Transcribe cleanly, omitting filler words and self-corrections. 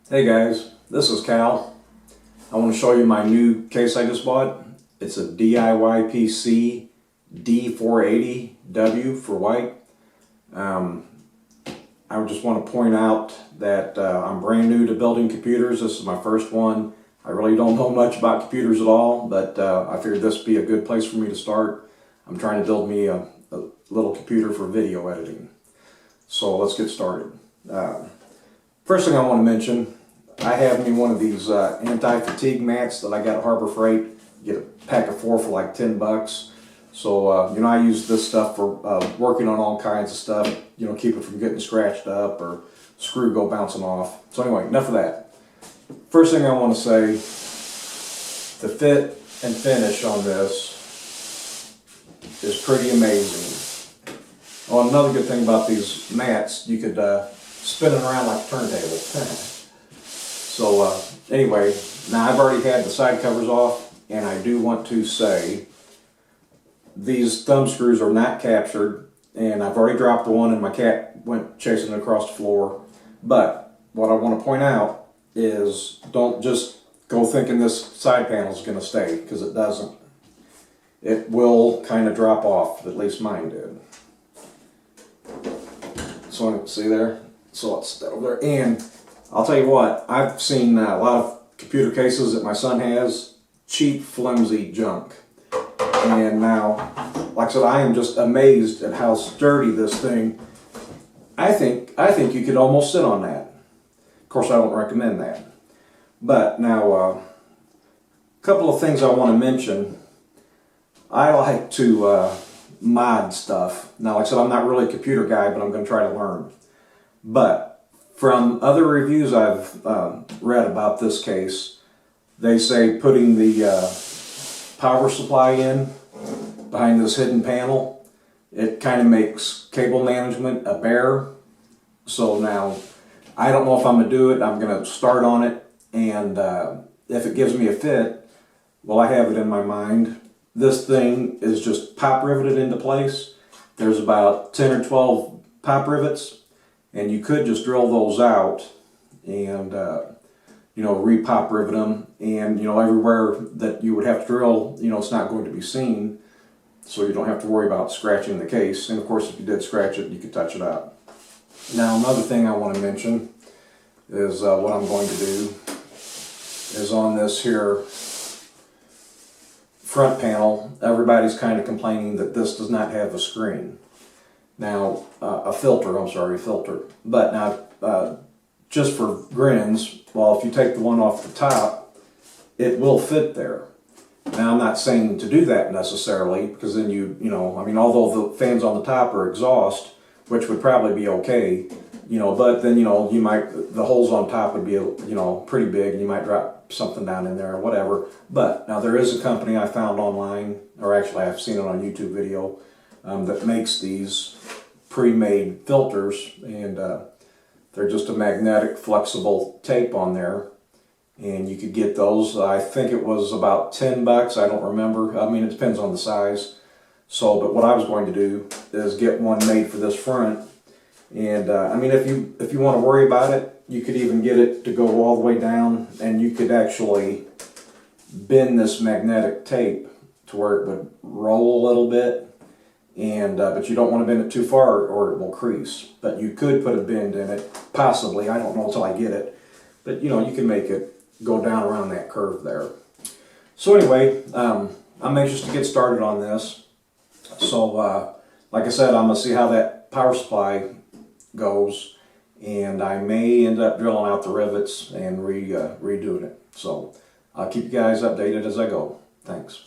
Hey guys, this is Cal. I want to show you my new case I just bought. It's a DIYPC D480-W for white. I just want to point out that I'm brand new to building computers. This is my first one. I really don't know much about computers at all, but I figured this would be a good place for me to start. I'm trying to build me a little computer for video editing. So let's get started. First thing I want to mention, I have me one of these anti-fatigue mats that I got at Harbor Freight. You get a pack of 4 for like 10 bucks. So, I use this stuff for working on all kinds of stuff, keep it from getting scratched up or screw go bouncing off. So anyway, enough of that. First thing I want to say, the fit and finish on this is pretty amazing. Oh, another good thing about these mats, you could spin it around like a turntable. So anyway, now I've already had the side covers off, and I do want to say these thumb screws are not captured, and I've already dropped one and my cat went chasing it across the floor. But what I want to point out is don't just go thinking this side panel is going to stay, because it doesn't. It will kind of drop off, at least mine did. So see there? So it's over there. And I'll tell you what, I've seen a lot of computer cases that my son has, cheap, flimsy junk. And now, like I said, I am just amazed at how sturdy this thing. I think you could almost sit on that. Of course, I don't recommend that. But now, a couple of things I want to mention. I like to mod stuff. Now, like I said, I'm not really a computer guy, but I'm going to try to learn. But from other reviews I've read about this case, they say putting the power supply in behind this hidden panel, it kind of makes cable management a bear. So now, I don't know if I'm going to do it. I'm going to start on it, and if it gives me a fit, well, I have it in my mind. This thing is just pop riveted into place. There's about 10 or 12 pop rivets, and you could just drill those out and re-pop rivet them, and everywhere that you would have to drill, it's not going to be seen, so you don't have to worry about scratching the case. And of course, if you did scratch it, you could touch it up. Now, another thing I want to mention is what I'm going to do is on this here front panel, everybody's kind of complaining that this does not have a screen. Now, a filter. But now, just for grins, well, if you take the one off the top, it will fit there. Now, I'm not saying to do that necessarily, because then although the fans on the top are exhaust, which would probably be okay, but then, you might, the holes on top would be, pretty big, and you might drop something down in there or whatever. But now there is a company I found online, or actually I've seen it on a YouTube video, that makes these pre-made filters, and they're just a magnetic flexible tape on there, and you could get those. I think it was about 10 bucks, I don't remember. I mean, it depends on the size. So, but what I was going to do is get one made for this front, and if you want to worry about it, you could even get it to go all the way down, and you could actually bend this magnetic tape to where it would roll a little bit, and but you don't want to bend it too far or it will crease. But you could put a bend in it, possibly. I don't know until I get it, but you can make it go down around that curve there. So anyway, I'm anxious to get started on this. So like I said, I'm gonna see how that power supply goes, and I may end up drilling out the rivets and redoing it. So I'll keep you guys updated as I go. Thanks.